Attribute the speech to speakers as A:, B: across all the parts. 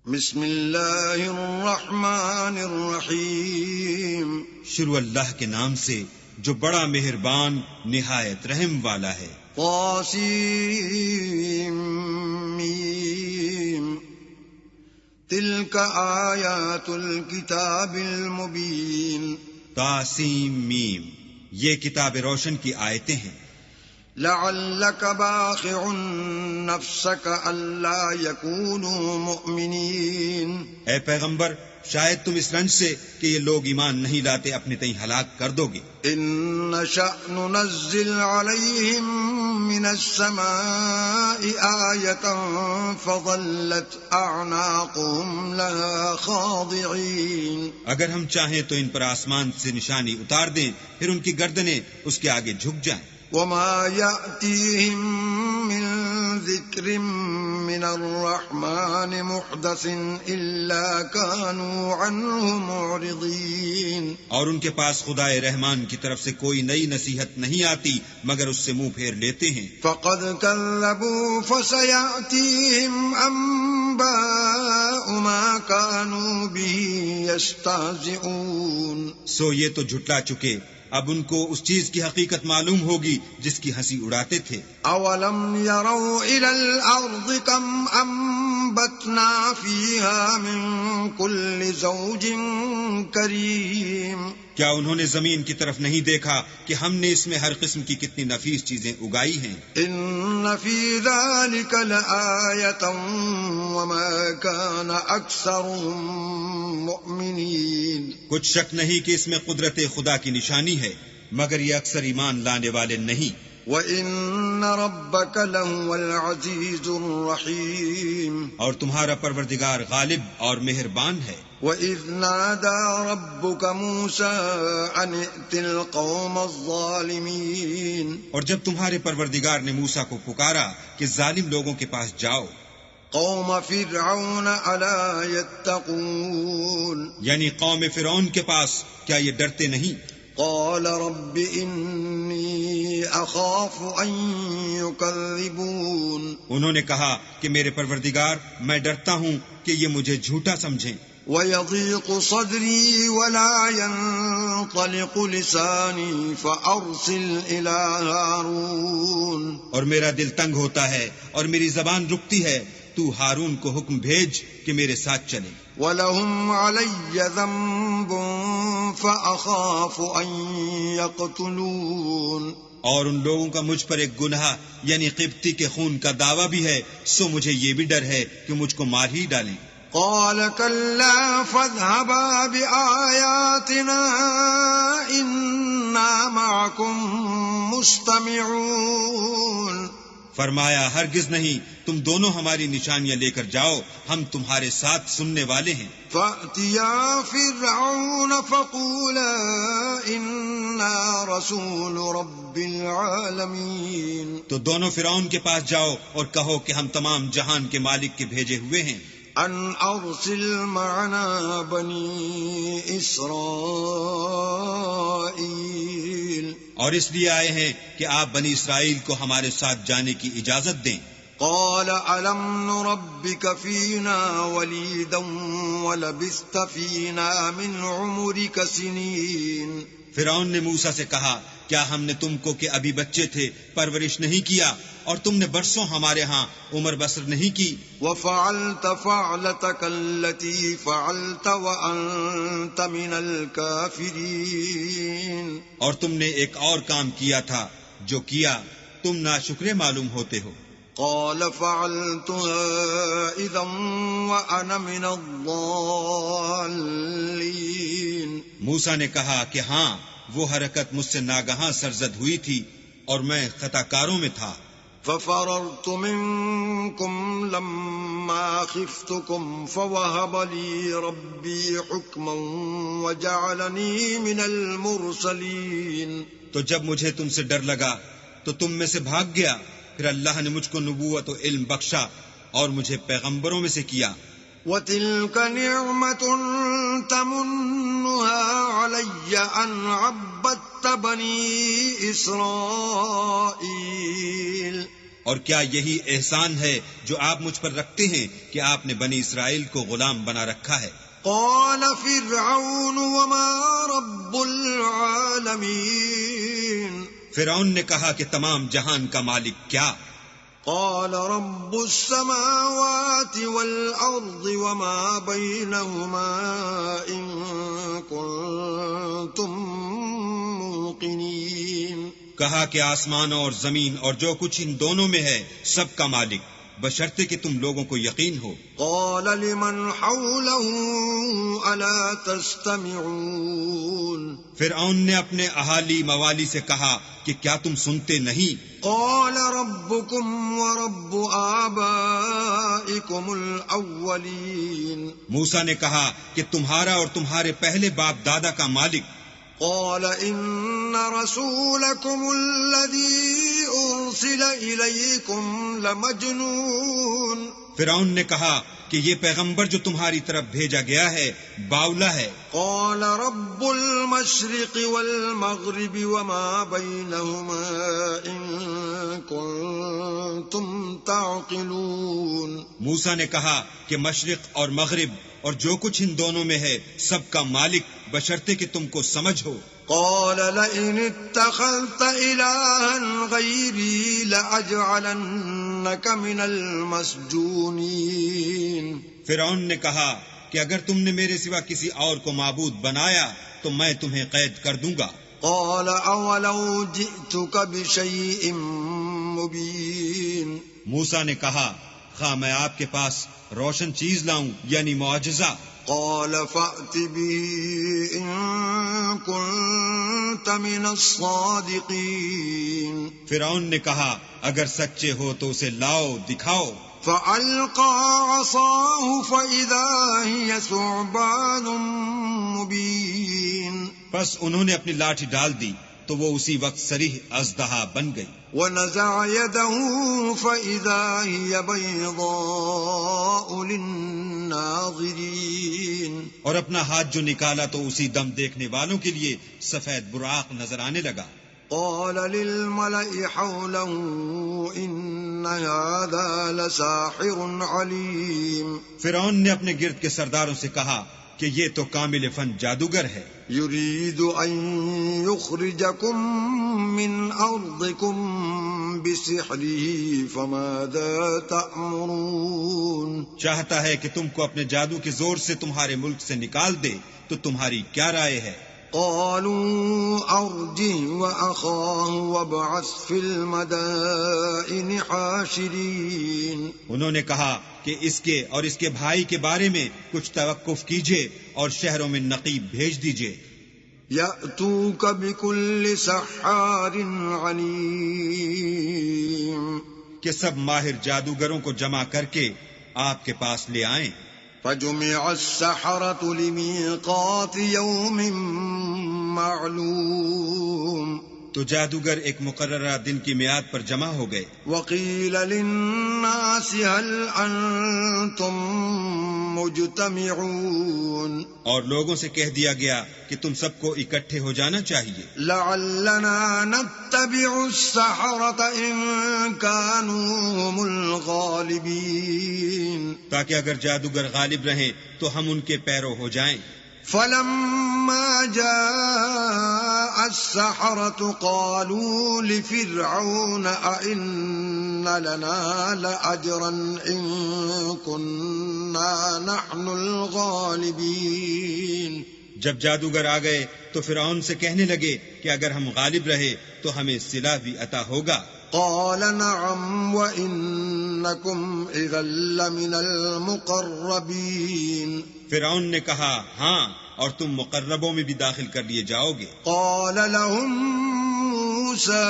A: بسم اللہ الرحمن الرحیم،
B: شروع اللہ کے نام سے جو بڑا مہربان نہایت رحم والا ہے۔
A: طاسیم میم، تلک آیات الکتاب المبین۔
B: طاسیم میم، یہ کتاب روشن کی آیتیں ہیں۔
A: لعلک باخع نفسک الا یکونوا مؤمنین۔
B: اے پیغمبر، شاید تم اس رنج سے کہ یہ لوگ ایمان نہیں لاتے اپنے تئیں ہلاک کر دو گے۔
A: ان نشأ ننزل علیہم من السماء آیۃ فظلت اعناقهم لها خاضعین۔
B: اگر ہم چاہیں تو ان پر آسمان سے نشانی اتار دیں، پھر ان کی گردنیں اس کے آگے جھک جائیں۔
A: وما يأتيهم من ذكر من الرحمن محدث إلا كانوا عنه معرضين۔
B: اور ان کے پاس خدائے رحمان کی طرف سے کوئی نئی نصیحت نہیں آتی مگر اس سے منہ پھیر لیتے ہیں۔
A: فقد كذبوا فسيأتيهم أنباء ما كانوا به يستهزئون۔
B: سو یہ تو جھٹلا چکے، اب ان کو اس چیز کی حقیقت معلوم ہوگی جس کی ہنسی اڑاتے تھے۔
A: اولم يروا الى الارض كم انبتنا فيها من كل زوج كريم۔
B: کیا انہوں نے زمین کی طرف نہیں دیکھا کہ ہم نے اس میں ہر قسم کی کتنی نفیس چیزیں اگائی ہیں؟
A: ان في ذلك لآية وما كان اكثرهم مؤمنين۔
B: کچھ شک نہیں کہ اس میں قدرت خدا کی نشانی ہے، مگر یہ اکثر ایمان لانے والے نہیں۔
A: وَإِنَّ رَبَّكَ لَهُوَ الْعَزِيزُ الرَّحِيمُ،
B: اور تمہارا پروردگار غالب اور مہربان ہے۔
A: وَإِذْ نَادَى رَبُّكَ مُوسَىٰ أَنِ ائْتِ الْقَوْمَ الظَّالِمِينَ،
B: اور جب تمہارے پروردگار نے موسیٰ کو پکارا کہ ظالم لوگوں کے پاس جاؤ،
A: قوم فرعون ألا يتقون،
B: یعنی قوم فرعون کے پاس، کیا یہ ڈرتے نہیں؟
A: قال رب إني أخاف أن يكذبون،
B: انہوں نے کہا کہ میرے پروردگار، میں ڈرتا ہوں کہ یہ مجھے جھوٹا سمجھیں۔
A: ويضيق صدري ولا ينطلق لساني فأرسل إلى هارون،
B: اور میرا دل تنگ ہوتا ہے اور میری زبان رکتی ہے، تو ہارون کو حکم بھیج کہ میرے ساتھ چلے۔
A: وَلَهُمْ عَلَيَّ ذَنبٌ فَأَخَافُ أَن يَقْتُلُونَ،
B: اور ان لوگوں کا مجھ پر ایک گناہ یعنی قبطی کے خون کا دعویٰ بھی ہے، سو مجھے یہ بھی ڈر ہے کہ مجھ کو مار ہی ڈالیں۔
A: قال كلا فاذهبا بآياتنا إنا معكم مستمعون،
B: فرمایا ہرگز نہیں، تم دونوں ہماری نشانیاں لے کر جاؤ، ہم تمہارے ساتھ سننے والے ہیں۔
A: فأتيا فرعون فقولا إنا رسول رب العالمين،
B: تو دونوں فرعون کے پاس جاؤ اور کہو کہ ہم تمام جہان کے مالک کے بھیجے ہوئے ہیں۔
A: ان ارسل معنا بنی اسرائیل،
B: اور اس لیے آئے ہیں کہ آپ بنی اسرائیل کو ہمارے ساتھ جانے کی اجازت دیں۔
A: قال الم نربك فينا وليدا ولبثت فينا من عمرك سنين۔
B: فرعون نے موسیٰ سے کہا، کیا ہم نے تم کو کہ ابھی بچے تھے پرورش نہیں کیا، اور تم نے برسوں ہمارے ہاں عمر بسر نہیں کی؟
A: وفعلت فعلتك التي فعلت وأنت من الكافرين،
B: اور تم نے ایک اور کام کیا تھا جو کیا، تم ناشکرے معلوم ہوتے ہو۔
A: قال فعلتها إذا وأنا من الضالين،
B: موسیٰ نے کہا کہ ہاں، وہ حرکت مجھ سے ناگہاں سرزد ہوئی تھی اور میں خطا کاروں میں تھا۔
A: ففررت منكم لما خفتكم فوهب لي ربي حكما وجعلني من المرسلين،
B: تو جب مجھے تم سے ڈر لگا تو تم میں سے بھاگ گیا، پھر اللہ نے مجھ کو نبوت و علم بخشا اور مجھے پیغمبروں میں سے کیا۔
A: وَتِلْكَ نِعْمَةٌ تَمُنُّهَا عَلَيَّ أَنْ عَبَّدتَّ بَنِي إِسْرَائِيلَ،
B: اور کیا یہی احسان ہے جو آپ مجھ پر رکھتے ہیں کہ آپ نے بنی اسرائیل کو غلام بنا رکھا ہے؟
A: قال فرعون وما رب العالمین،
B: فرعون نے کہا کہ تمام جہان کا مالک کیا؟
A: قال رب السماوات والأرض وما بينهما إن كنتم موقنين،
B: کہا کہ آسمان اور زمین اور جو کچھ ان دونوں میں ہے سب کا مالک، بشرطے کہ تم لوگوں کو یقین ہو۔
A: قال لمن حوله ألا تستمعون،
B: فرعون نے اپنے اہالی موالی سے کہا کہ کیا تم سنتے نہیں؟
A: قال ربكم ورب آبائكم الأولين،
B: موسیٰ نے کہا کہ تمہارا اور تمہارے پہلے باپ دادا کا مالک۔
A: قال إن رسولكم الذي أرسل إليكم لمجنون،
B: فرعون نے کہا کہ یہ پیغمبر جو تمہاری طرف بھیجا گیا ہے باولا ہے۔
A: قال رب المشرق والمغرب وما بينهما إن كنتم تعقلون،
B: موسیٰ نے کہا کہ مشرق اور مغرب اور جو کچھ ان دونوں میں ہے سب کا مالک، بشرطے کہ تم کو سمجھ ہو۔
A: قال لئن اتخذت إلها غيري لأجعلنك من المسجونين،
B: فرعون نے کہا کہ اگر تم نے میرے سوا کسی اور کو معبود بنایا تو میں تمہیں قید کر دوں گا۔
A: قال أولو جئتك بشيء مبين،
B: موسیٰ نے کہا خواہ میں آپ کے پاس روشن چیز لاؤں یعنی معجزہ۔
A: قال فأت به إن كنت من الصادقين،
B: فرعون نے کہا اگر سچے ہو تو اسے لاؤ دکھاؤ۔
A: فألقى عصاه فإذا هي ثعبان مبين،
B: پس انہوں نے اپنی لاٹھی ڈال دی تو وہ اسی وقت صریح اژدہا بن گئی۔
A: ونزع يده فإذا هي بيضاء للناظرين،
B: اور اپنا ہاتھ جو نکالا تو اسی دم دیکھنے والوں کے لیے سفید براق نظر آنے لگا۔
A: قال للملأ حوله إن هذا لساحر عليم،
B: فرعون نے اپنے گرد کے سرداروں سے کہا کہ یہ تو کامل فن جادوگر ہے،
A: يريد أن يخرجكم من أرضكم بسحره فماذا تأمرون،
B: چاہتا ہے کہ تم کو اپنے جادو کے زور سے تمہارے ملک سے نکال دے، تو تمہاری کیا رائے ہے؟
A: قالوا أرجه وأخاه وابعث في المدائن حاشرين،
B: انہوں نے کہا کہ اس کے اور اس کے بھائی کے بارے میں کچھ توقف کیجئے اور شہروں میں نقیب بھیج دیجئے۔
A: يأتوك بكل سحار عليم،
B: کہ سب ماہر جادوگروں کو جمع کر کے آپ کے پاس لے آئیں۔
A: فجمع السحرة لميقات يوم معلوم،
B: تو جادوگر ایک مقررہ دن کی میعاد پر جمع ہو گئے۔
A: وقيل للناس هل أنتم مجتمعون،
B: اور لوگوں سے کہہ دیا گیا کہ تم سب کو اکٹھے ہو جانا چاہیے،
A: لعلنا نتبع السحرة إن كانوا هم الغالبين،
B: تاکہ اگر جادوگر غالب رہیں تو ہم ان کے پیرو ہو جائیں۔
A: فلما جاء السحرة قالوا لفرعون أئن لنا لأجرا إن كنا نحن الغالبين،
B: جب جادوگر آ گئے تو فرعون سے کہنے لگے کہ اگر ہم غالب رہے تو ہمیں صلہ بھی عطا ہوگا۔
A: قال نعم وإنكم إذا لمن المقربين،
B: فرعون نے کہا ہاں، اور تم مقربوں میں بھی داخل کر لیے جاؤ گے۔
A: قال لهم موسى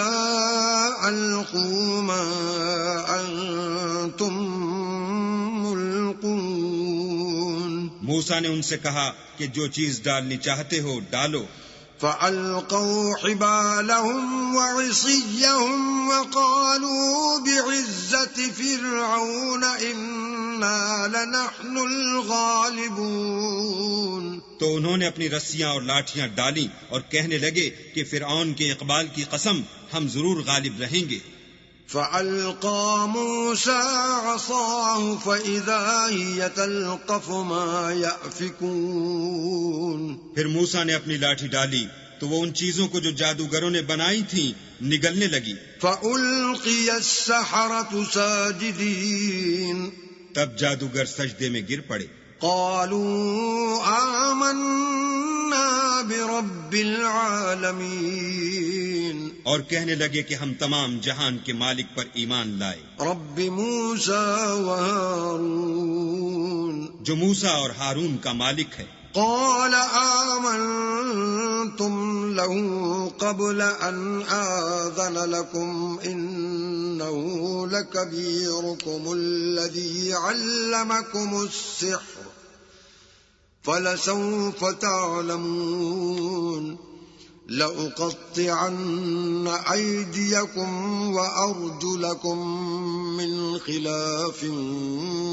A: ألقوا ما أنتم ملقون،
B: موسیٰ نے ان سے کہا کہ جو چیز ڈالنی چاہتے ہو ڈالو۔
A: فألقوا حبالهم وعصيهم وقالوا بعزة فرعون إنا لنحن الغالبون،
B: تو انہوں نے اپنی رسیاں اور لاٹھیاں ڈالیں اور کہنے لگے کہ فرعون کے اقبال کی قسم ہم ضرور غالب رہیں گے۔
A: فألقى موسى عصاه فإذا هي تلقف ما يأفكون.
B: پھر موسیٰ نے اپنی لاٹھی ڈالی تو وہ ان چیزوں کو جو جادوگروں نے بنائی تھیں نگلنے لگی.
A: فألقي السحرة ساجدين.
B: تب جادوگر سجدے میں گر پڑے.
A: قالوا آمنا برب العالمین.
B: اور کہنے لگے کہ ہم تمام جہان کے مالک پر ایمان لائے.
A: رب موسیٰ و ہارون.
B: جو موسیٰ اور ہارون کا مالک ہے.
A: قال آمنتم له قبل أن آذن لكم إنه لكبيركم الذي علمكم السحر فلسوف تعلمون لأقطعن أيديكم وأرجلكم من خلاف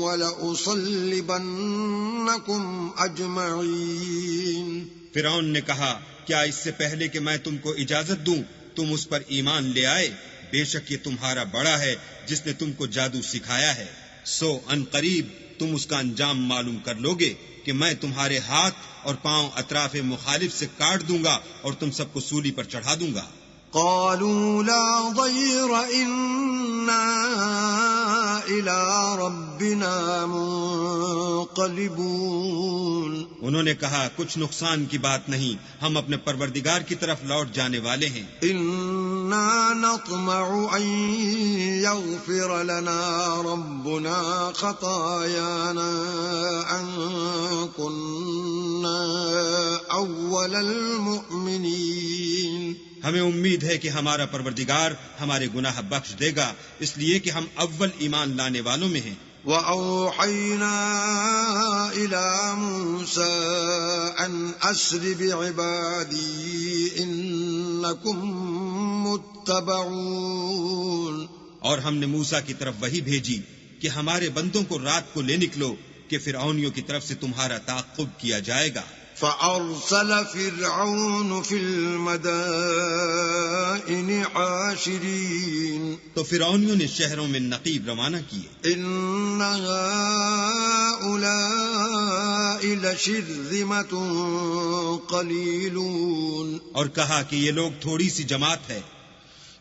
A: ولأصلبنكم أجمعين.
B: فرعون نے کہا کیا اس سے پہلے کہ میں تم کو اجازت دوں تم اس پر ایمان لے آئے؟ بے شک یہ تمہارا بڑا ہے جس نے تم کو جادو سکھایا ہے. سو ان قریب تم اس کا انجام معلوم کر لوگے کہ میں تمہارے ہاتھ اور پاؤں اطراف مخالف سے کاٹ دوں گا اور تم سب کو سولی پر چڑھا دوں گا.
A: قالوا لا ضير إنا إلى ربنا منقلبون.
B: انہوں نے کہا کچھ نقصان کی بات نہیں، ہم اپنے پروردگار کی طرف لوٹ جانے والے ہیں.
A: إنا نطمع أن يغفر لنا ربنا خطايانا أن كنا أول المؤمنين.
B: ہمیں امید ہے کہ ہمارا پروردگار ہمارے گناہ بخش دے گا اس لیے کہ ہم اول ایمان لانے والوں میں ہیں.
A: وَأَوْحَيْنَا إِلَى مُوسَىٰ أَنْ أَسْرِ بِعِبَادِي إِنَّكُمْ مُتَّبَعُونَ.
B: اور ہم نے موسیٰ کی طرف وحی بھیجی کہ ہمارے بندوں کو رات کو لے نکلو کہ فرعونیوں کی طرف سے تمہارا تعاقب کیا جائے گا.
A: فأرسل فرعون في المدائن حاشرين.
B: تو فرعونیوں نے شہروں میں نقیب روانہ کیے.
A: إن هؤلاء لشرذمة قليلون.
B: اور کہا کہ یہ لوگ تھوڑی سی جماعت ہے.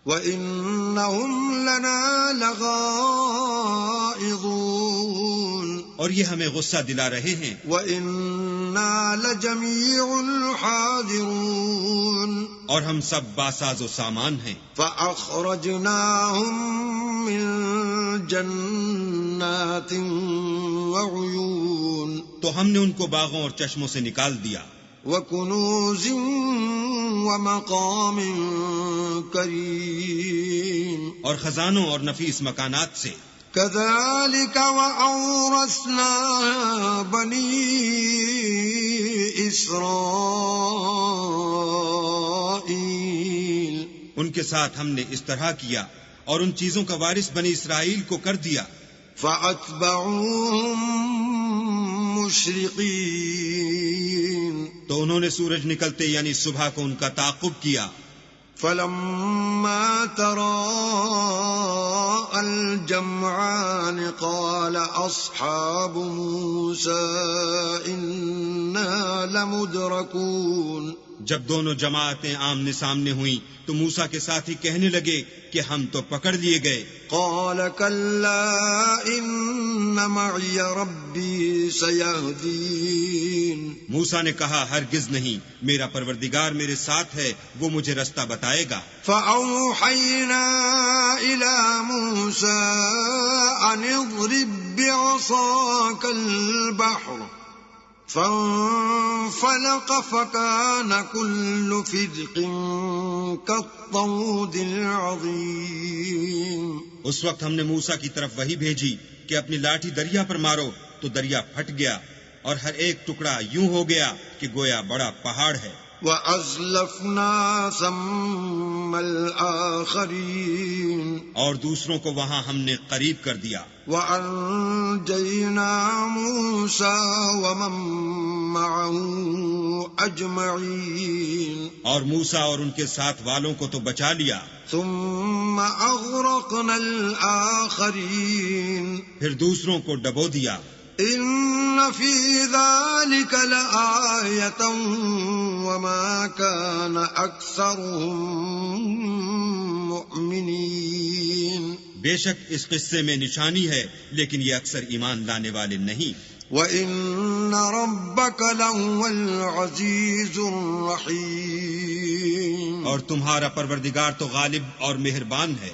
A: وَإِنَّهُمْ لَنَا لَغَائِظُونَ.
B: اور یہ ہمیں غصہ دلا رہے ہیں.
A: وَإِنَّا لَجَمِيعٌ حَاذِرُونَ.
B: اور ہم سب باساز و سامان ہیں.
A: فَأَخْرَجْنَاهُمْ مِنْ جَنَّاتٍ وَعُيُونٍ.
B: تو ہم نے ان کو باغوں اور چشموں سے نکال دیا.
A: وَكُنُوزٍ وَمَقَامٍ كَرِيمٍ.
B: اور خزانوں اور نفیس مکانات سے.
A: كَذَلِكَ وَأَوْرَثْنَاهَا بَنِي إِسْرَائِيلَ.
B: ان کے ساتھ ہم نے اس طرح کیا اور ان چیزوں کا وارث بنی اسرائیل کو کر دیا.
A: فَأَتْبَعُوهُم مُشْرِقِينَ.
B: تو انہوں نے سورج نکلتے یعنی صبح کو ان کا تعاقب کیا.
A: فَلَمَّا تَرَاءَى الْجَمْعَانِ قَالَ أَصْحَابُ مُوسَىٰ إِنَّا لَمُدْرَكُونَ.
B: جب دونوں جماعتیں آمنے سامنے ہوئیں تو موسیٰ کے ساتھی کہنے لگے کہ ہم تو پکڑ لیے گئے.
A: قَالَ كَلَّا إِنَّ مَعِيَ رَبِّي سَيَهْدِينِ.
B: موسیٰ نے کہا ہرگز نہیں، میرا پروردگار میرے ساتھ ہے، وہ مجھے رستہ بتائے گا.
A: فَأَوْحَيْنَا إِلَى مُوسَىٰ أَنِ اضْرِب بِّعَصَاكَ الْبَحْرَ فَانفَلَقَ فَكَانَ كُلُّ فِرْقٍ كَالطَّوْدِ الْعَظِيمِ.
B: اس وقت ہم نے موسیٰ کی طرف وحی بھیجی کہ اپنی لاٹھی دریا پر مارو تو دریا پھٹ گیا اور ہر ایک ٹکڑا یوں ہو گیا کہ گویا بڑا پہاڑ ہے.
A: وَأَزْلَفْنَا ثَمَّ الْآخَرِينَ.
B: اور دوسروں کو وہاں ہم نے قریب کر دیا.
A: وَأَنجَيْنَا مُوسَىٰ وَمَن معه أجمعين
B: اور موسیٰ اور ان کے ساتھ والوں کو تو بچا لیا،
A: ثم أغرقنا الآخرين
B: پھر دوسروں کو ڈبو دیا۔
A: إن في ذلك لآية وما كان أكثرهم مؤمنين
B: بے شک اس قصے میں نشانی ہے، لیکن یہ اکثر ایمان لانے والے نہیں۔
A: وَإِنَّ رَبَّكَ لَهُوَ الْعَزِيزُ الرَّحِيمُ
B: اور تمہارا پروردگار تو غالب اور مہربان ہے۔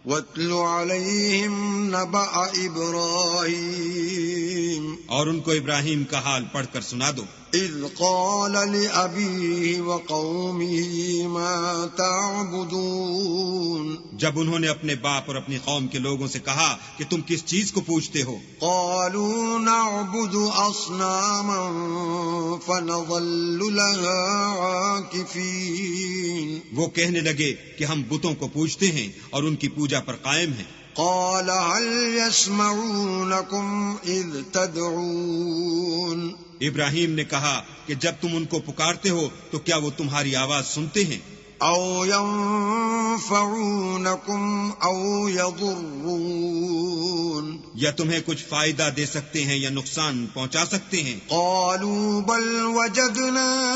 A: وَاتْلُ عَلَيْهِمْ نَبَأَ إِبْرَاهِيمَ
B: اور ان کو ابراہیم کا حال پڑھ کر سنا دو،
A: إِذْ قَالَ لِأَبِيهِ وَقَوْمِهِ مَا تَعْبُدُونَ
B: جب انہوں نے اپنے باپ اور اپنی قوم کے لوگوں سے کہا کہ تم کس چیز کو پوجتے ہو؟
A: قَالُوا نَعْبُدُ أَصْنَامًا فَنَظَلُّ لَهَا عَاكِفِينَ
B: وہ کہنے لگے کہ ہم بتوں کو پوجتے ہیں اور ان کی پوجا پر قائم ہیں۔
A: قال هل يسمعونكم إذ تدعون
B: ابراہیم نے کہا کہ جب تم ان کو پکارتے ہو تو کیا وہ تمہاری آواز سنتے ہیں؟
A: أو ينفعونكم أو يضرون
B: یا تمہیں کچھ فائدہ دے سکتے ہیں یا نقصان پہنچا سکتے ہیں؟
A: قالوا بل وجدنا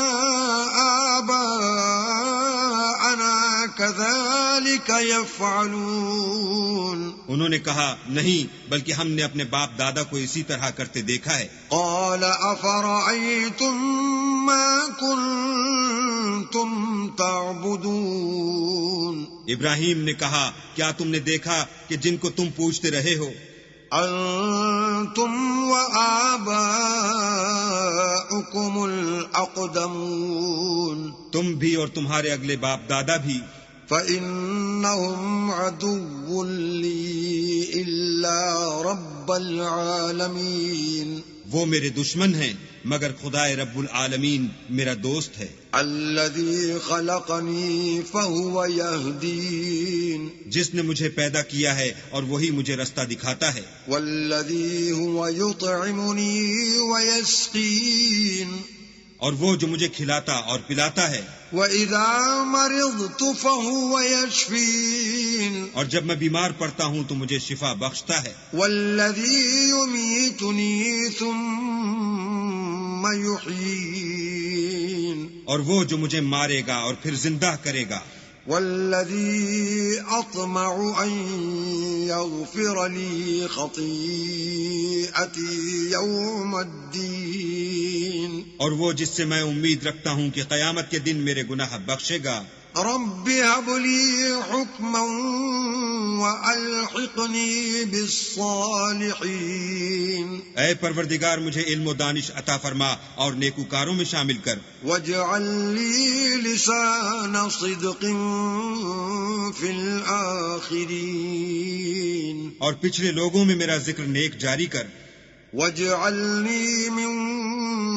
A: آباءنا كذلك يفعلون
B: انہوں نے کہا نہیں، بلکہ ہم نے اپنے باپ دادا کو اسی طرح کرتے دیکھا ہے۔
A: قال أفرأيتم ما كنتم تعبدون
B: ابراہیم نے کہا کیا تم نے دیکھا کہ جن کو تم پوجتے رہے ہو؟
A: أنتم وآباؤكم الأقدمون
B: تم بھی اور تمہارے اگلے باپ دادا بھی۔
A: فإنهم عدو لي إلا رب العالمين
B: وہ میرے دشمن ہیں مگر خدائے رب العالمین میرا دوست ہے۔
A: الذي خلقني فهو يهدين
B: جس نے مجھے پیدا کیا ہے اور وہی مجھے رستہ دکھاتا ہے۔
A: والذي هو يطعمني ويسقين
B: اور وہ جو مجھے کھلاتا اور پلاتا ہے۔
A: وَإِذَا مَرِضْتُ فَهُوَ يَشْفِينِ
B: اور جب میں بیمار پڑتا ہوں تو مجھے شفا بخشتا ہے۔
A: وَالَّذِي يُمِيتُنِي ثُمَّ يُحْيِينِ
B: اور وہ جو مجھے مارے گا اور پھر زندہ کرے گا۔
A: وَالَّذِي أَطْمَعُ أَن يَغْفِرَ لِي خَطِيئَتِي يَوْمَ الدِّينِ
B: اور وہ جس سے میں امید رکھتا ہوں کہ قیامت کے دن میرے گناہ بخشے گا۔
A: رب هب لي حكما وألحقني بالصالحين
B: اے پروردگار مجھے علم و دانش عطا فرما اور نیکوکاروں میں شامل کر۔
A: واجعل لي لسان صدق في الآخرين
B: اور پچھلے لوگوں میں میرا ذکر نیک جاری کر۔
A: واجعلني من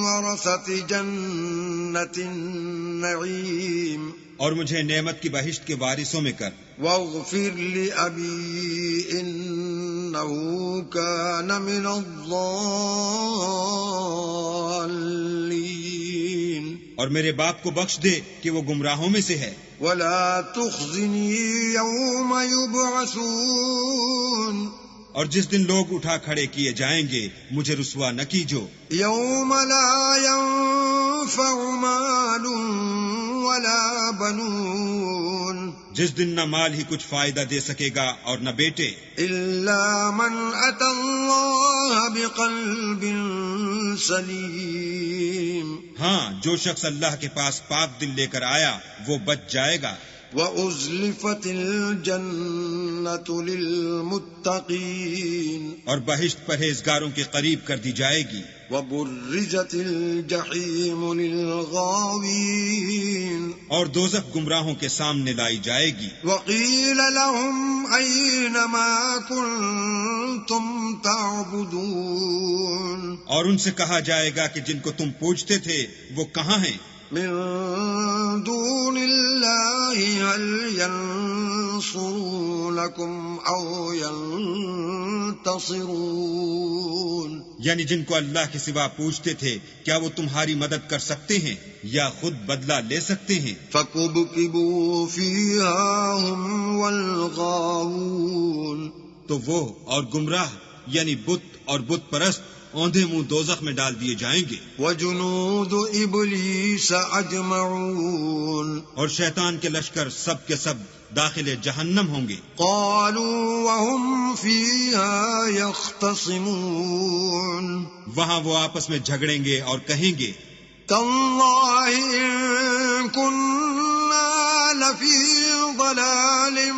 A: ورثة جنة النعيم
B: اور مجھے نعمت کی بہشت کے وارثوں میں کر۔
A: واغفر لأبي إنه كان من الضالين
B: اور میرے باپ کو بخش دے کہ وہ گمراہوں میں سے ہے۔
A: ولا تخزني يوم يبعثون
B: اور جس دن لوگ اٹھا کھڑے کیے جائیں گے مجھے رسوا نہ کیجو۔
A: يوم لا ينفع مال ولا بنون
B: جس دن نہ مال ہی کچھ فائدہ دے سکے گا اور نہ بیٹے،
A: إلا من أتى الله بقلب سليم
B: ہاں جو شخص اللہ کے پاس پاک دل لے کر آیا وہ بچ جائے گا۔
A: وَأُزْلِفَتِ الْجَنَّةُ لِلْمُتَّقِينَ
B: اور بہشت پرہیزگاروں کے قریب کر دی جائے گی۔
A: وَبُرِّزَتِ الْجَحِيمُ لِلْغَاوِينَ
B: اور دوزخ گمراہوں کے سامنے لائی جائے گی۔
A: وَقِيلَ لَهُمْ أَيْنَ مَا كُنْتُمْ تَعْبُدُونَ
B: اور ان سے کہا جائے گا کہ جن کو تم پوجتے تھے وہ کہاں ہیں؟
A: من دون الله هل ينصرونكم أو ينتصرون.
B: یعنی جن کو اللہ کے سوا پوچھتے تھے کیا وہ تمہاری مدد کر سکتے ہیں یا خود بدلہ لے سکتے ہیں.
A: فَكُبْكِبُوا فِيهَا هُمْ وَالْغَاوُونَ.
B: تو وہ اور گمراہ یعنی بت اور بت پرست اوندھے منہ دوزخ میں ڈال دیے جائیں گے.
A: وَجُنُودُ إِبْلِيسَ أَجْمَعُونَ.
B: اور شیطان کے لشکر سب کے سب داخل جہنم ہوں گے.
A: قَالُوا وَهُمْ فِيهَا يَخْتَصِمُونَ.
B: وہاں وہ آپس میں جھگڑیں گے اور کہیں گے
A: تَاللَّهِ إِن كُنَّا لَفِي ضَلَالٍ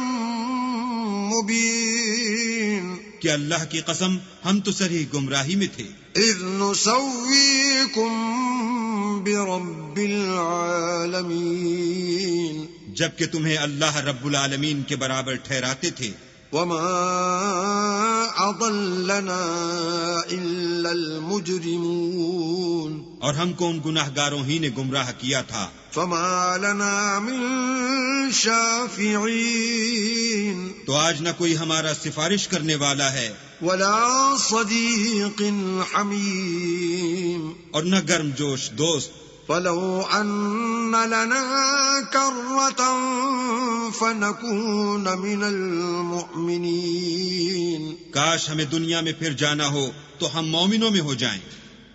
A: مُبِينٍ.
B: کہ اللہ کی قسم ہم تو سرہی گمراہی میں تھے.
A: اذ نسویکم برب العالمین.
B: جبکہ تمہیں اللہ رب العالمین کے برابر ٹھہراتے تھے.
A: وما اضلنا الا المجرمون.
B: اور ہم کو ان گناہگاروں ہی نے گمراہ کیا تھا.
A: فما لنا من شافعین.
B: تو آج نہ کوئی ہمارا سفارش کرنے والا ہے
A: ولا صدیق حمیم.
B: اور نہ گرم جوش دوست.
A: فلو ان لنا کرة فنکون من المؤمنین.
B: کاش ہمیں دنیا میں پھر جانا ہو تو ہم مومنوں میں ہو جائیں.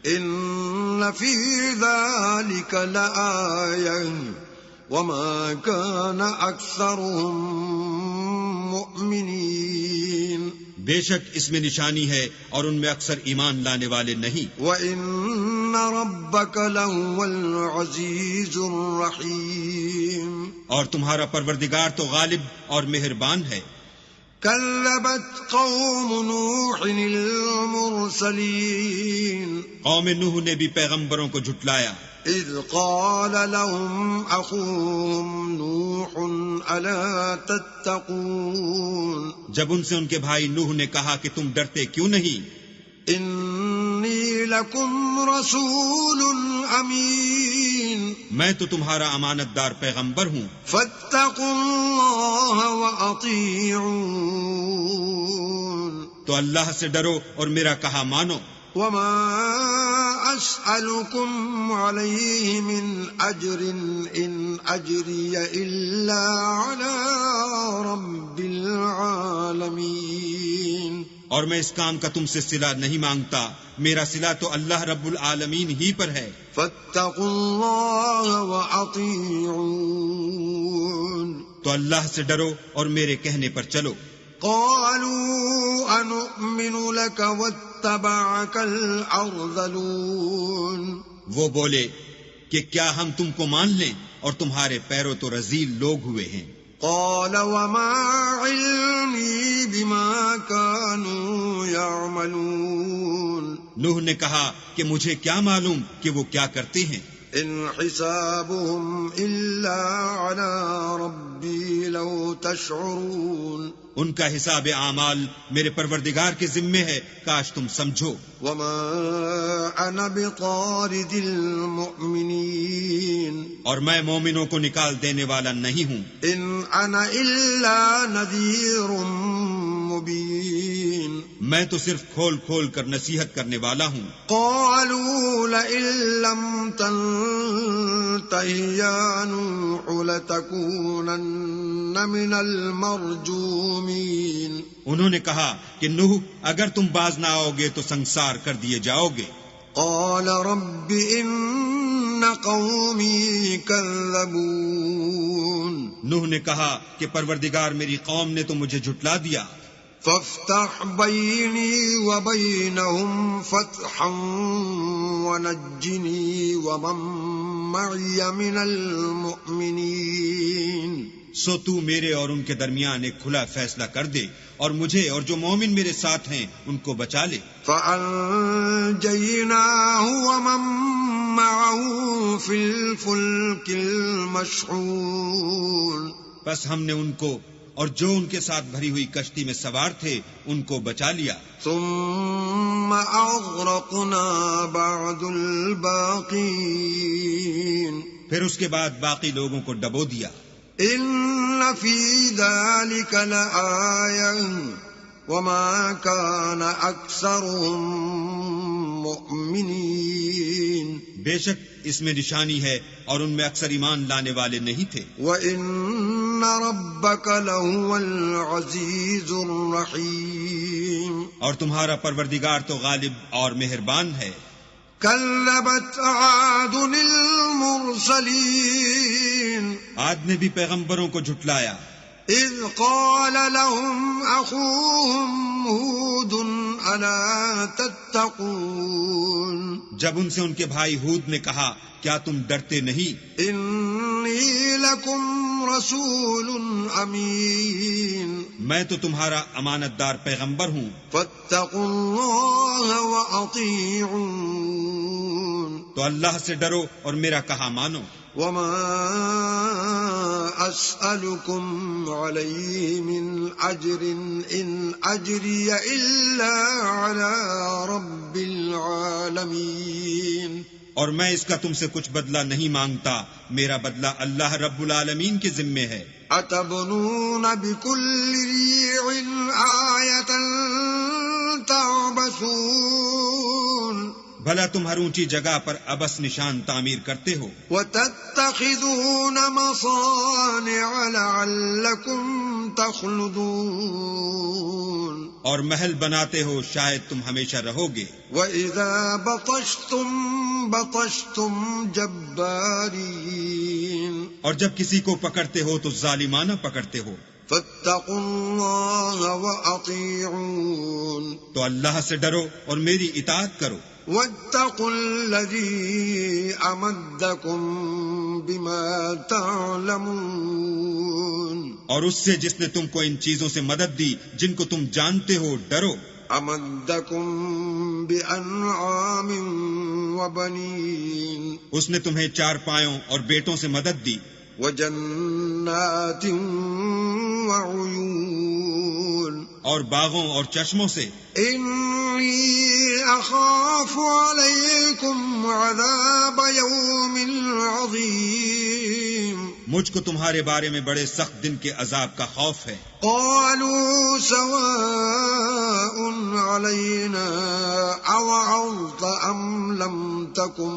A: ان فی ذلک لآیہ وما كان اکثرهم مؤمنین.
B: بے شک اس میں نشانی ہے اور ان میں اکثر ایمان لانے والے نہیں.
A: وَإِنَّ رَبَّكَ لَهُوَ الْعَزِيزُ الرَّحِيمُ.
B: اور تمہارا پروردگار تو غالب اور مہربان ہے.
A: كَذَّبَتْ قَوْمُ نُوحٍ الْمُرْسَلِينَ.
B: قوم نوح نے بھی پیغمبروں کو جھٹلایا.
A: اذ قال لهم اخوهم نوح الا تتقون.
B: جب ان سے ان کے بھائی نوح نے کہا کہ تم ڈرتے کیوں نہیں.
A: انی لکم رسول امین.
B: میں تو تمہارا امانت دار پیغمبر ہوں.
A: فاتقوا اللہ واطیعون.
B: تو اللہ سے ڈرو اور میرا کہا مانو.
A: وما اسألكم عليه من اجر ان اجری الا على رب العالمین.
B: اور میں اس کام کا تم سے صلہ نہیں مانگتا، میرا صلہ تو اللہ رب العالمین ہی پر ہے.
A: فاتقوا اللہ واطیعون.
B: تو اللہ سے ڈرو اور میرے کہنے پر چلو.
A: قالوا انؤمن لك واتبعك الارذلون.
B: وہ بولے کہ کیا ہم تم کو مان لیں اور تمہارے پیرو تو رذیل لوگ ہوئے ہیں.
A: قال وما علمي بما كانوا يعملون.
B: نوح نے کہا کہ مجھے کیا معلوم کہ وہ کیا کرتے ہیں.
A: ان حسابهم الا على ربي لو تشعرون.
B: ان کا حساب اعمال میرے پروردگار کے ذمے ہے، کاش تم سمجھو.
A: وما انا بطارد المؤمنین.
B: اور میں مومنوں کو نکال دینے والا نہیں ہوں.
A: ان انا الا نذیر مبین.
B: میں تو صرف کھول کھول کر نصیحت کرنے والا ہوں.
A: قالوا لئن لم تنته يا نوح لتكونن من المرجومين.
B: انہوں نے کہا کہ نوح اگر تم باز نہ آؤ گے تو سنسار کر دیے جاؤ گے.
A: قال رب ان قومی كذبون.
B: نوح نے کہا کہ پروردگار میری قوم نے تو مجھے جھٹلا دیا.
A: فافتح بینی وبینہم فتحا ونجنی ومن معی من المؤمنین.
B: سو تو میرے اور ان کے درمیان ایک کھلا فیصلہ کر دے اور مجھے اور جو مومن میرے ساتھ ہیں ان کو بچا لے.
A: فَأَنْجَيْنَاهُ وَمَن مَّعَهُ فِي الْفُلْكِ الْمَشْحُونِ.
B: بس ہم نے ان کو اور جو ان کے ساتھ بھری ہوئی کشتی میں سوار تھے ان کو بچا لیا.
A: ثم اغرقنا بعد الباقین.
B: پھر اس کے بعد باقی لوگوں کو ڈبو دیا.
A: إن في ذلك لآية وما كان أكثرهم مؤمنين
B: بے شک اس میں نشانی ہے اور ان میں اکثر ایمان لانے والے نہیں تھے.
A: وَإِنَّ رَبَّكَ لَهُوَ الْعَزِيزُ الرَّحِيمُ
B: اور تمہارا پروردگار تو غالب اور مہربان ہے.
A: كَذَّبَتْ عَادٌ الْمُرْسَلِينَ
B: عاد نے بھی پیغمبروں کو جھٹلایا.
A: إِذْ قَالَ لَهُمْ أَخُوهُمْ هُودٌ أَلَا تَتَّقُونَ
B: جب ان سے ان کے بھائی ہود نے کہا کیا تم ڈرتے نہیں؟
A: إِنِّي لَكُمْ رَسُولٌ أَمِينٌ
B: میں تو تمہارا امانت دار پیغمبر ہوں.
A: فَاتَّقُوا اللَّهَ وَأَطِيعُونِ
B: تو اللہ سے ڈرو اور میرا کہا مانو.
A: وَمَا أَسْأَلُكُمْ عَلَيْهِ مِنْ أَجْرٍ إِنْ أَجْرِيَ إِلَّا عَلَى رَبِّ الْعَالَمِينَ
B: اور میں اس کا تم سے کچھ بدلہ نہیں مانگتا، میرا بدلہ اللہ رب العالمین کے ذمے ہے.
A: أَتَبْنُونَ بِكُلِّ رِيعٍ آيَةً تَعْبَثُونَ
B: بھلا تم ہر اونچی جگہ پر ابس نشان تعمیر کرتے ہو.
A: وَتَتَّخِذُونَ مَصَانِعَ لَعَلَّكُمْ تَخْلُدُونَ
B: اور محل بناتے ہو شاید تم ہمیشہ رہو گے.
A: وَإِذَا بَطَشْتُمْ بَطَشْتُمْ جَبَّارِينَ
B: اور جب کسی کو پکڑتے ہو تو ظالمانہ پکڑتے ہو.
A: فَاتَّقُوا اللَّهَ وَأَطِيعُونَ
B: تو اللہ سے ڈرو اور میری اطاعت کرو.
A: وَاتَّقُوا الَّذِي أَمَدَّكُم بِمَا تَعْلَمُونَ
B: اور اس سے جس نے تم کو ان چیزوں سے مدد دی جن کو تم جانتے ہو ڈرو.
A: أَمَدَّكُم بِأَنْعَامٍ وَبَنِينَ
B: اس نے تمہیں 4 پایوں اور بیٹوں سے مدد دی.
A: وَجَنَّاتٍ وَعُيُونٍ
B: اور باغوں اور چشموں سے.
A: إِنِّي أَخَافُ عَلَيْكُمْ عَذَابَ يَوْمٍ عَظِيمٍ
B: مجھ کو تمہارے بارے میں بڑے سخت دن کے عذاب کا خوف ہے.
A: قالوا سواء علينا أوعظت أم لم تكن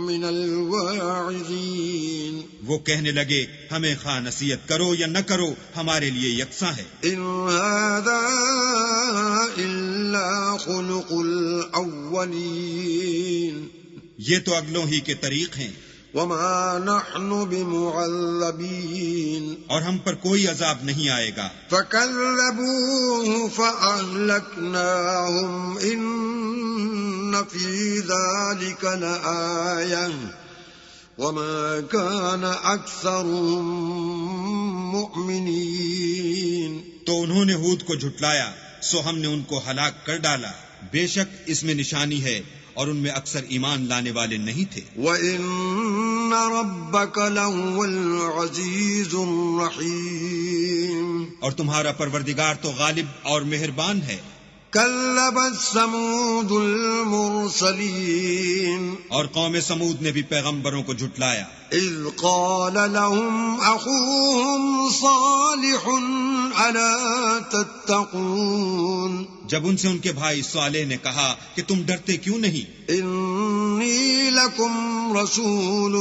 A: من الواعظين
B: وہ کہنے لگے ہمیں خواہ نصیحت کرو یا نہ کرو ہمارے لیے یکساں ہے.
A: إن هذا إلا خلق الأولين
B: یہ تو اگلوں ہی کے طریق ہیں.
A: وما نحن بمعذبين
B: اور ہم پر کوئی عذاب نہیں آئے گا.
A: فكذبوه فأهلكناهم إن في ذلك لآية وما كان أكثرهم مؤمنين
B: تو انہوں نے ہود کو جھٹلایا سو ہم نے ان کو ہلاک کر ڈالا. بے شک اس میں نشانی ہے اور ان میں اکثر ایمان لانے والے نہیں تھے.
A: وَإِنَّ رَبَّكَ لَهُوَ الْعَزِيزُ الرَّحِيمُ
B: اور تمہارا پروردگار تو غالب اور مہربان ہے.
A: كَذَّبَتْ ثَمُودُ الْمُرْسَلِينَ
B: اور قوم سمود نے بھی پیغمبروں کو جھٹلایا.
A: إِذْ قَالَ لَهُمْ أَخُوهُمْ صَالِحٌ أَلَا تَتَّقُونَ
B: جب ان سے ان کے بھائی صالح نے کہا کہ تم ڈرتے کیوں نہیں؟
A: إِنِّي لَكُمْ رَسُولٌ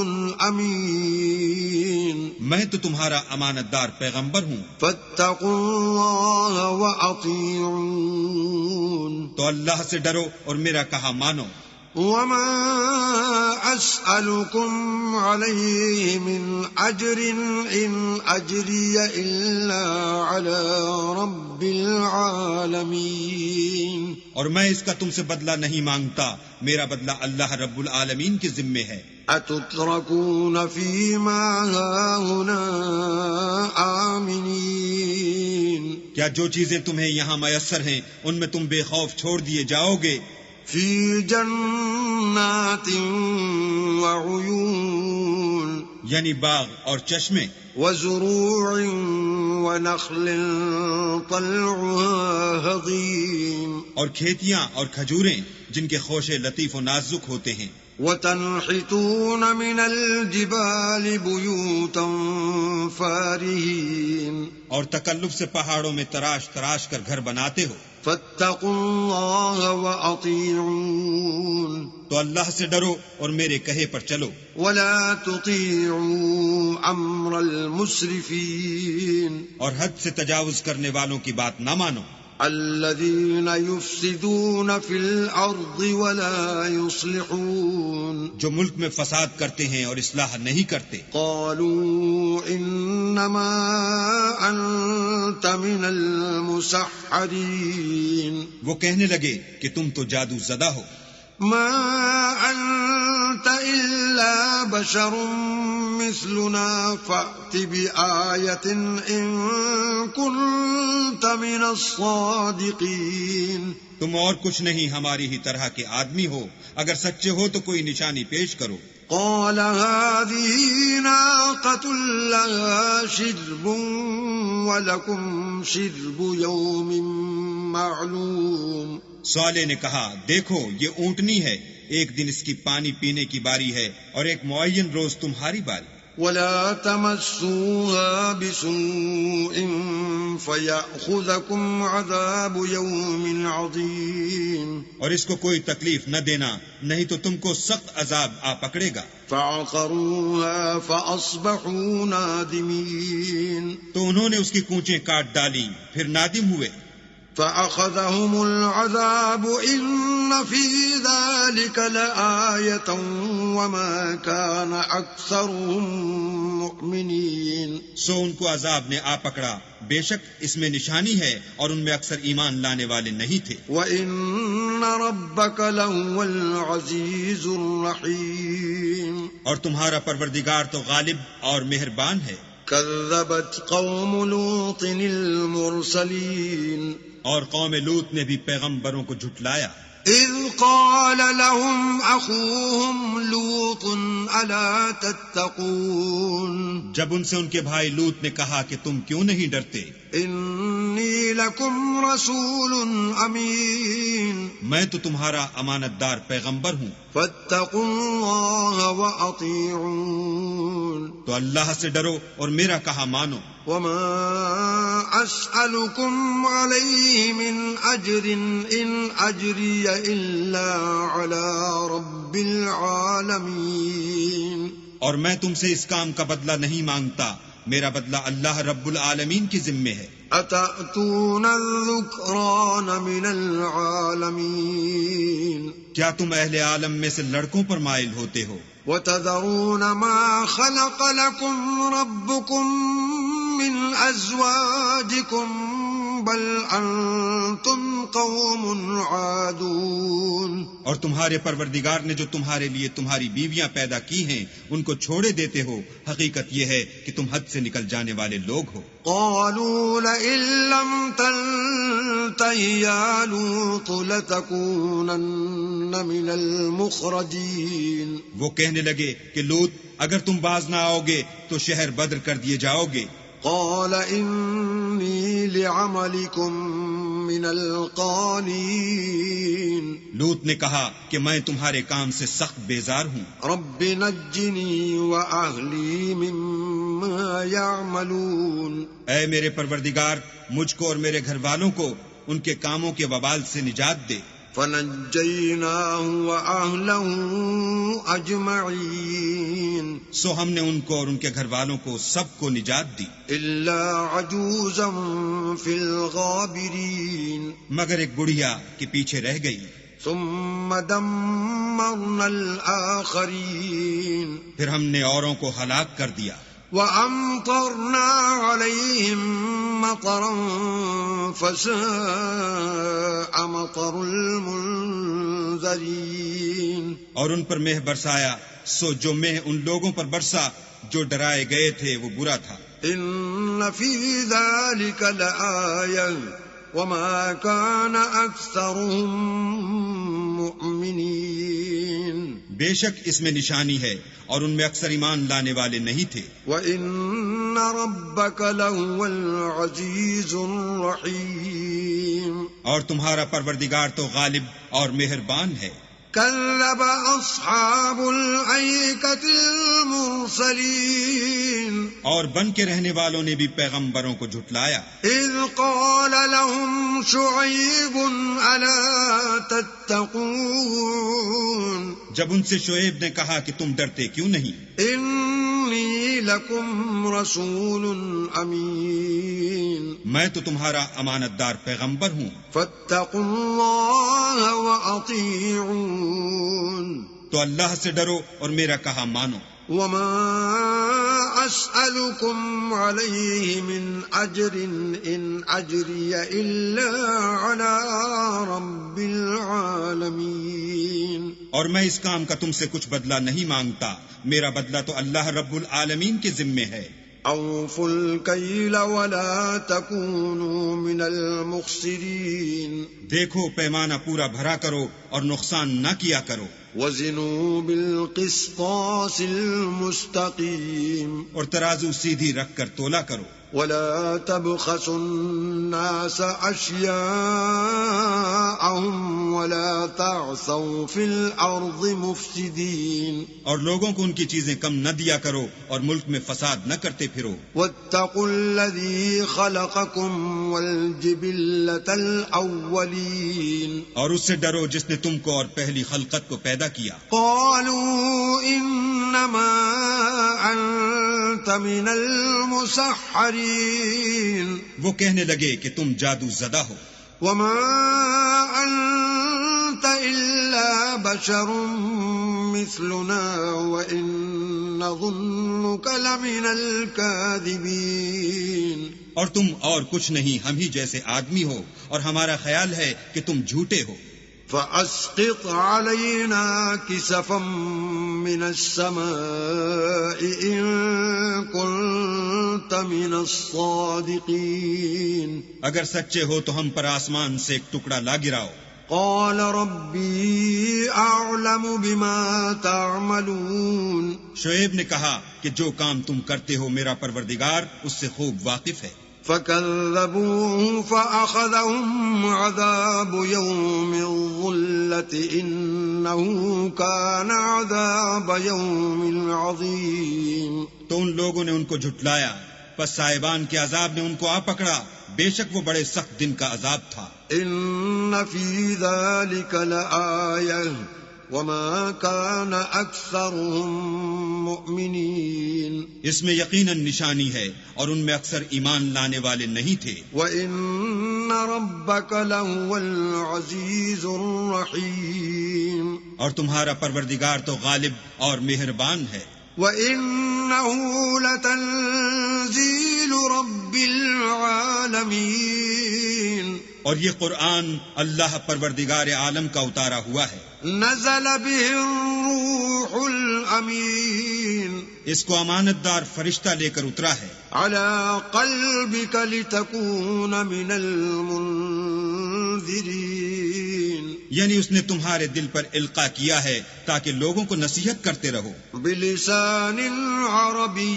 A: أَمِينٌ
B: میں تو تمہارا امانت دار پیغمبر ہوں.
A: فَاتَّقُوا اللَّهَ وَأَطِيعُونَ
B: تو اللہ سے ڈرو اور میرا کہا مانو.
A: وَمَا أَسْأَلُكُمْ عَلَيْهِ مِنْ أَجْرٍ إِنْ أَجْرِيَ إِلَّا عَلَى رَبِّ الْعَالَمِينَ
B: اور میں اس کا تم سے بدلہ نہیں مانگتا، میرا بدلہ اللہ رب العالمین کے ذمے ہے.
A: أَتُتْرَكُونَ فِي مَا هَاهُنَا آمِنِينَ
B: کیا جو چیزیں تمہیں یہاں میسر ہیں ان میں تم بے خوف چھوڑ دیے جاؤ گے؟
A: فِي جَنَّاتٍ وَعُيُونٍ
B: یعنی باغ اور چشمے.
A: وَزُرُوعٍ وَنَخْلٍ طَلْعُهَا هَضِيمٌ
B: اور کھیتیاں اور کھجوریں جن کے خوشے لطیف و نازک ہوتے ہیں.
A: وتنحتون من الجبال بيوتا فارهين
B: اور تکلف سے پہاڑوں میں تراش تراش کر گھر بناتے ہو.
A: فاتقوا الله وأطيعون
B: تو اللہ سے ڈرو اور میرے کہے پر چلو.
A: ولا تطيعوا أمر المسرفين
B: اور حد سے تجاوز کرنے والوں کی بات نہ مانو.
A: الذين يفسدون في الأرض ولا يصلحون
B: جو ملک میں فساد کرتے ہیں اور اصلاح نہیں کرتے.
A: قالوا إنما أنت من المسحرين
B: وہ کہنے لگے کہ تم تو جادو زدہ ہو.
A: ما أنت إلا بشر مثلنا فأت بآية إن كنت من الصادقين
B: تم اور کچھ نہیں ہماری ہی طرح کے آدمی ہو، اگر سچے ہو تو کوئی نشانی پیش کرو.
A: قال هذه ناقة لها شرب ولكم شرب يوم معلوم.
B: صالح نے کہا دیکھو یہ اونٹنی ہے، ایک دن اس کی پانی پینے کی باری ہے اور ایک معین روز تمہاری باری.
A: ولا تمسوها بسوء فيأخذكم عذاب يوم عظيم.
B: اور اس کو کوئی تکلیف نہ دینا، نہیں تو تم کو سخت عذاب آ پکڑے گا.
A: فعقروها فأصبحوا نادمين.
B: تو انہوں نے اس کی کونچیں کاٹ ڈالی، پھر نادم ہوئے.
A: فأخذهم العذاب إن في ذلك لآية وما كان أكثرهم مؤمنين.
B: سو ان کو عذاب نے آ پکڑا، بے شک اس میں نشانی ہے اور ان میں اکثر ایمان لانے والے نہیں تھے.
A: وَإِنَّ رَبَّكَ لَهُوَ الْعَزِيزُ الرَّحِيمُ.
B: اور تمہارا پروردگار تو غالب اور مہربان ہے.
A: كذبت قوم لوط المرسلين.
B: اور قوم لوط نے بھی پیغمبروں کو جھٹلایا.
A: إذ قال لهم أخوهم لوط ألا تتقون.
B: جب ان سے ان کے بھائی لوط نے کہا کہ تم کیوں نہیں ڈرتے.
A: إني لكم رسول أمين.
B: میں تو تمہارا امانت دار پیغمبر ہوں.
A: فاتقوا الله وأطيعون.
B: تو اللہ سے ڈرو اور میرا کہا مانو.
A: وما أسألكم عليه من أجر إن أجري إلا على رب العالمين.
B: اور میں تم سے اس کام کا بدلہ نہیں مانگتا، میرا بدلہ اللہ رب العالمین کی ذمہ ہے.
A: أتأتون الذكران من العالمين.
B: کیا تم اہل عالم میں سے لڑکوں پر مائل ہوتے ہو؟
A: وتذرون ما خلق لكم ربكم من أزواجكم بل أنتم قوم عادون.
B: اور تمہارے پروردگار نے جو تمہارے لیے تمہاری بیویاں پیدا کی ہیں ان کو چھوڑے دیتے ہو، حقیقت یہ ہے کہ تم حد سے نکل جانے والے لوگ ہو.
A: قالوا لئن لم تنته يا لوط لتكونن من المخرجين.
B: وہ کہنے لگے کہ لوط اگر تم باز نہ آؤ گے تو شہر بدر کر دیے جاؤ گے.
A: قال إني لعملكم من القالين.
B: لوط نے کہا کہ میں تمہارے کام سے سخت بیزار ہوں.
A: رب نجني وأهلي مما يعملون.
B: اے میرے پروردگار مجھ کو اور میرے گھر والوں کو ان کے کاموں کے وبال سے نجات دے.
A: فنجيناه وأهله أجمعين.
B: سو ہم نے ان کو اور ان کے گھر والوں کو سب کو نجات دی،
A: إلا عجوزا في الغابرين.
B: مگر ایک بڑھیا کے پیچھے رہ گئی.
A: ثم دمرنا الآخرين.
B: پھر ہم نے اوروں کو ہلاک کر دیا.
A: وأمطرنا عليهم مطرا فساء مطر المنذرين.
B: اور ان پر مہ برسایا، سو جو مہ ان لوگوں پر برسا جو ڈرائے گئے تھے وہ برا تھا.
A: إن في ذلك لآية وما كان أكثرهم مؤمنين.
B: بے شک اس میں نشانی ہے اور ان میں اکثر ایمان لانے والے نہیں تھے.
A: وَإِنَّ رَبَّكَ لَهُوَ الْعَزِيزُ الرَّحِيمُ.
B: اور تمہارا پروردگار تو غالب اور مہربان ہے.
A: كذب أصحاب الأيكة المرسلين
B: اور بن کے رہنے والوں نے بھی پیغمبروں کو جھٹلایا.
A: إذ قال لهم شعيب ألا تتقون
B: جب ان سے شعیب نے کہا کہ تم ڈرتے کیوں نہیں؟
A: إني لكم رسول أمين
B: میں تو تمہارا امانت دار پیغمبر ہوں.
A: فاتقوا الله وأطيعون
B: تو اللہ سے ڈرو اور میرا کہا مانو.
A: وما أسألكم عليه من أجر إن أجري إلا على رب العالمين
B: اور میں اس کام کا تم سے کچھ بدلہ نہیں مانگتا، میرا بدلہ تو اللہ رب العالمین کے ذمے ہے.
A: أوفوا الكيل ولا تكونوا من المخسرين
B: دیکھو پیمانہ پورا بھرا کرو اور نقصان نہ کیا کرو.
A: وزنوا بالقسطاس المستقيم
B: اور ترازو سیدھی رکھ کر تولا کرو.
A: ولا تبخسوا الناس أشياءهم ولا تعثوا في الأرض مفسدين
B: اور لوگوں کو ان کی چیزیں کم نہ دیا کرو اور ملک میں فساد نہ کرتے پھرو.
A: واتقوا الذي خلقكم والجبلة الأولين
B: اور اس سے ڈرو جس نے تم کو اور پہلی خلقت کو پیدا کیا.
A: قالوا إنما أنت من المسحرين
B: وہ کہنے لگے کہ تم جادو زدہ ہو.
A: وما أنت إلا بشر مثلنا وإن نظنك لمن الكاذبين
B: اور تم اور کچھ نہیں، ہم ہی جیسے آدمی ہو اور ہمارا خیال ہے کہ تم جھوٹے ہو.
A: فأسقط علينا كسفا من السماء إن كنت من الصادقين
B: اگر سچے ہو تو ہم پر آسمان سے ایک ٹکڑا لا گراؤ.
A: قال ربي أعلم بما تعملون
B: شعیب نے کہا کہ جو کام تم کرتے ہو میرا پروردگار اس سے خوب واقف ہے.
A: فكذبوه فأخذهم عذاب يوم الظلة إنه كان عذاب يوم عظيم
B: تو ان لوگوں نے ان کو جھٹلایا، پس صاحبان کے عذاب نے ان کو آ پکڑا، بے شک وہ بڑے سخت دن کا عذاب تھا.
A: إن في ذلك لآية وما كان أكثرهم مؤمنين
B: اس میں یقیناً نشانی ہے اور ان میں اکثر ایمان لانے والے نہیں تھے.
A: وَإِنَّ رَبَّكَ لَهُوَ الْعَزِيزُ الرَّحِيمُ
B: اور تمہارا پروردگار تو غالب اور مہربان ہے.
A: وَإِنَّهُ لَتَنزِيلُ رَبِّ الْعَالَمِينَ
B: اور یہ قرآن اللہ پروردگار عالم کا اتارا ہوا ہے.
A: نزل به الروح الأمين
B: اس کو امانت دار فرشتہ لے کر اترا ہے.
A: على قلبك لتكون من المنذرين
B: یعنی اس نے تمہارے دل پر القاء کیا ہے تاکہ لوگوں کو نصیحت کرتے رہو.
A: بلسان عربی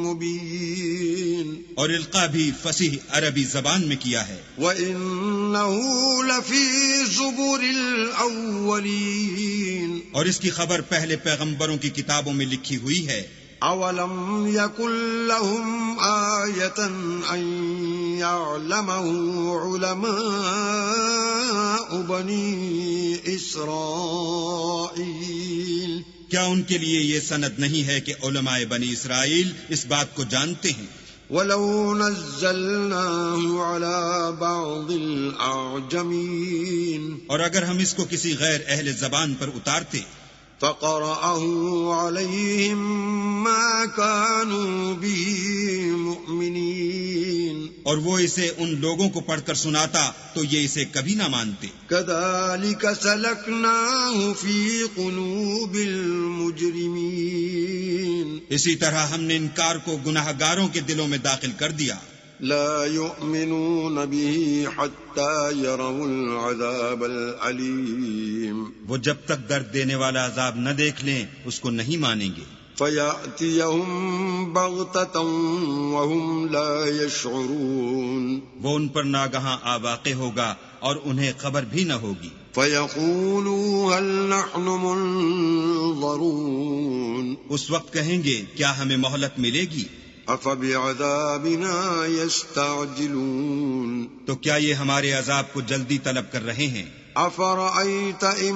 A: مبین
B: اور القاء بھی فصیح عربی زبان میں کیا ہے.
A: وَإِنَّهُ لَفِي زُبُرِ الْأَوَّلِينَ
B: اور اس کی خبر پہلے پیغمبروں کی کتابوں میں لکھی ہوئی ہے.
A: أَوَلَمْ يَكُنْ لَهُمْ آيَةً أَنْ يَعْلَمَهُ عُلَمَاءُ بَنِي إِسْرَائِيلَ
B: کیا ان کے لیے یہ سند نہیں ہے کہ علماء بنی اسرائیل اس بات کو جانتے ہیں؟
A: وَلَوْ نَزَّلْنَاهُ عَلَى بَعْضِ الْأَعْجَمِينَ
B: اور اگر ہم اس کو کسی غیر اہل زبان پر اتارتے
A: فَقَرَأَهُ عَلَيْهِمْ مَا كَانُوا بِهِ مُؤْمِنِينَ
B: اور وہ اسے ان لوگوں کو پڑھ کر سناتا تو یہ اسے کبھی نہ مانتے.
A: كَذَلِكَ سَلَكْنَاهُ فِي قُلُوبِ الْمُجْرِمِينَ
B: اسی طرح ہم نے انکار کو گناہ گاروں کے دلوں میں داخل کر دیا.
A: لا يؤمنون به حتى يروا العذاب الأليم
B: وہ جب تک درد دینے والا عذاب نہ دیکھ لیں اس کو نہیں مانیں گے.
A: فَيَأْتِيَهُمْ بَغْتَةً وَهُمْ لَا يَشْعُرُونَ
B: وہ ان پر ناگہاں آ واقع ہوگا اور انہیں خبر بھی نہ ہوگی.
A: فَيَقُولُوا هَلْ نَحْنُ مُنظَرُونَ
B: اس وقت کہیں گے کیا ہمیں مہلت ملے گی؟
A: أَفَبِعَذَابِنَا يَسْتَعْجِلُونَ
B: تو کیا یہ ہمارے عذاب کو جلدی طلب کر رہے ہیں؟
A: أَفَرَأَيْتَ إِن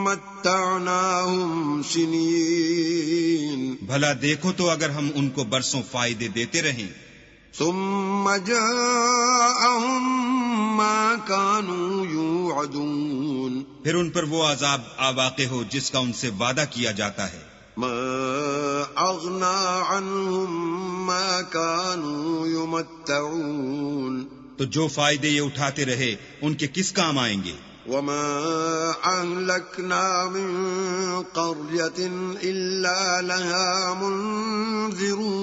A: مَّتَّعْنَاهُمْ سِنِينَ
B: بھلا دیکھو تو اگر ہم ان کو برسوں فائدے دیتے رہیں،
A: ثُمَّ جَاءَهُم مَّا كَانُوا يُوعَدُونَ
B: پھر ان پر وہ عذاب واقع ہو جس کا ان سے وعدہ کیا جاتا ہے،
A: مَا أَغْنَىٰ عَنْهُم مَّا كَانُوا يُمَتَّعُونَ
B: تو جو فائدے یہ اٹھاتے رہے ان کے کس کام آئیں گے؟
A: وَمَا أَهْلَكْنَا مِن قَرْيَةٍ إِلَّا لَهَا مُنذِرُونَ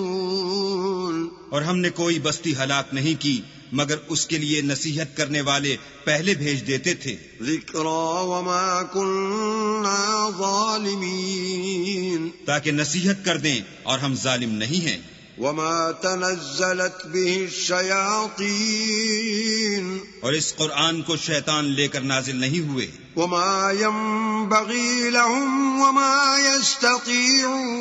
B: اور ہم نے کوئی بستی ہلاک نہیں کی مگر اس کے لیے نصیحت کرنے والے پہلے بھیج دیتے تھے،
A: ذِكْرَىٰ وَمَا كُنَّا ظَالِمِينَ
B: تاکہ نصیحت کر دیں اور ہم ظالم نہیں ہیں۔
A: وَمَا تَنَزَّلَتْ بِهِ الشَّيَاطِينُ
B: اور اس قرآن کو شیطان لے کر نازل نہیں ہوئے،
A: وَمَا يَنبَغِي لَهُمْ وَمَا يَسْتَطِيعُونَ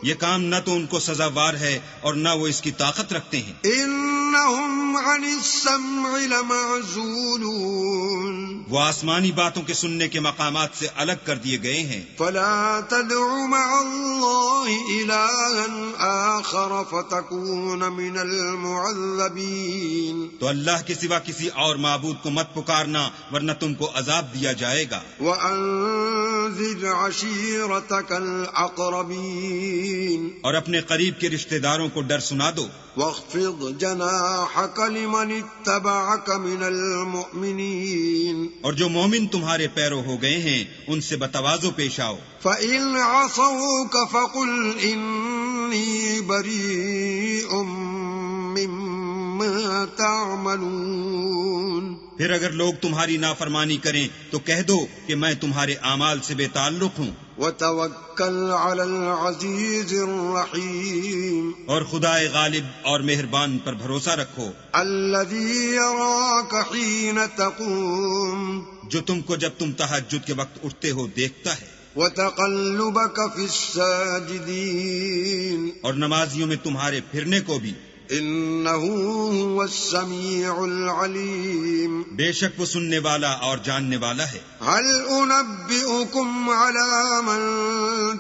B: یہ کام نہ تو ان کو سزاوار ہے اور نہ وہ اس کی طاقت رکھتے ہیں۔
A: إِنَّهُمْ عَنِ السَّمْعِ لَمَعْزُولُونَ
B: وہ آسمانی باتوں کے سننے کے مقامات سے الگ کر دیے گئے ہیں۔
A: فَلَا تَدْعُ مَعَ اللَّهِ إِلَٰهًا آخَرَ فَتَكُونَ مِنَ الْمُعَذَّبِينَ
B: تو اللہ کے سوا کسی اور معبود کو مت پکارنا ورنہ تم کو عذاب دیا جائے گا۔
A: وَأَنذِرْ عَشِيرَتَكَ الْأَقْرَبِينَ
B: اور اپنے قریب کے رشتہ داروں کو ڈر سنا دو۔
A: وَاخْفِضْ جَنَاحَكَ لِمَنِ اتَّبَعَكَ مِنَ الْمُؤْمِنِينَ
B: اور جو مومن تمہارے پیرو ہو گئے ہیں ان سے بتواضع پیش آؤ۔
A: فَإِنْ عَصَوْكَ فَقُلْ إِنِّي بَرِيءٌ مِّمَّا تَعْمَلُونَ
B: پھر اگر لوگ تمہاری نافرمانی کریں تو کہہ دو کہ میں تمہارے اعمال سے بے تعلق ہوں۔
A: وَتَوَكَّلْ عَلَى الْعَزِيزِ الرَّحِيمِ
B: اور خدائے غالب اور مہربان پر بھروسہ رکھو،
A: الَّذِي يَرَاكَ حِينَ تَقُومُ
B: جو تم کو جب تم تہجد کے وقت اٹھتے ہو دیکھتا ہے،
A: وَتَقَلُّبَكَ فِي السَّاجِدِينَ
B: اور نمازیوں میں تمہارے پھرنے کو بھی۔
A: إِنَّهُ هُوَ السَّمِيعُ الْعَلِيمُ
B: بے شک وہ سننے والا اور جاننے والا ہے۔
A: هَلْ أُنَبِّئُكُمْ عَلَى مَن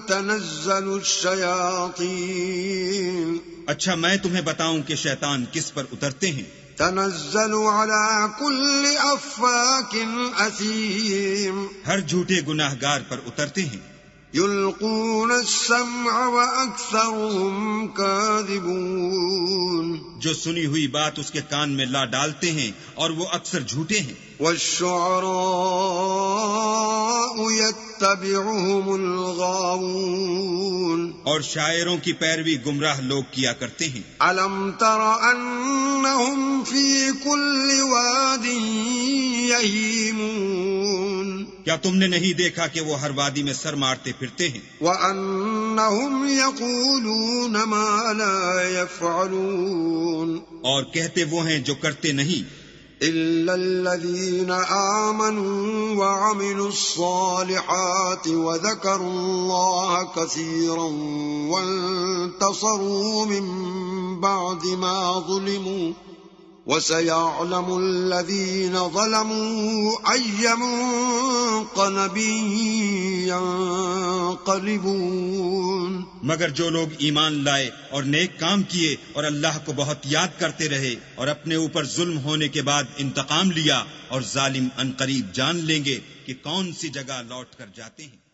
A: تَنَزَّلُ الشَّيَاطِينُ
B: اچھا میں تمہیں بتاؤں کہ شیطان کس پر اترتے ہیں؟
A: تَنَزَّلُ عَلَى كُلِّ أَفَّاكٍ أَثِيمٍ
B: ہر جھوٹے گناہ گار پر اترتے ہیں۔
A: يُلْقُونَ السَّمْعَ وَأَكْثَرُهُمْ كَاذِبُونَ
B: جو سنی ہوئی بات اس کے کان میں لا ڈالتے ہیں اور وہ اکثر جھوٹے ہیں۔
A: وَالشُّعَرَاءُ يَتَّبِعُهُمُ الْغَاوُونَ
B: اور شاعروں کی پیروی گمراہ لوگ کیا کرتے ہیں۔
A: أَلَمْ تَرَ أَنَّهُمْ فِي كُلِّ وَادٍ يَهِيمُونَ
B: کیا تم نے نہیں دیکھا کہ وہ ہر وادی میں سر مارتے پھرتے ہیں؟
A: وَأَنَّهُمْ يَقُولُونَ مَا لَا يَفْعَلُونَ
B: اور کہتے وہ ہیں جو کرتے نہیں۔
A: إِلَّا الَّذِينَ آمَنُوا وَعَمِلُوا الصَّالِحَاتِ وَذَكَرُوا اللَّهَ كَثِيرًا وَانتَصَرُوا مِن بَعْدِ مَا ظُلِمُوا وَسَيَعْلَمُ الَّذِينَ ظَلَمُوا أَيَّ مُنقَلَبٍ يَنقَلِبُونَ
B: مگر جو لوگ ایمان لائے اور نیک کام کیے اور اللہ کو بہت یاد کرتے رہے اور اپنے اوپر ظلم ہونے کے بعد انتقام لیا، اور ظالم عنقریب جان لیں گے کہ کون سی جگہ لوٹ کر جاتے ہیں۔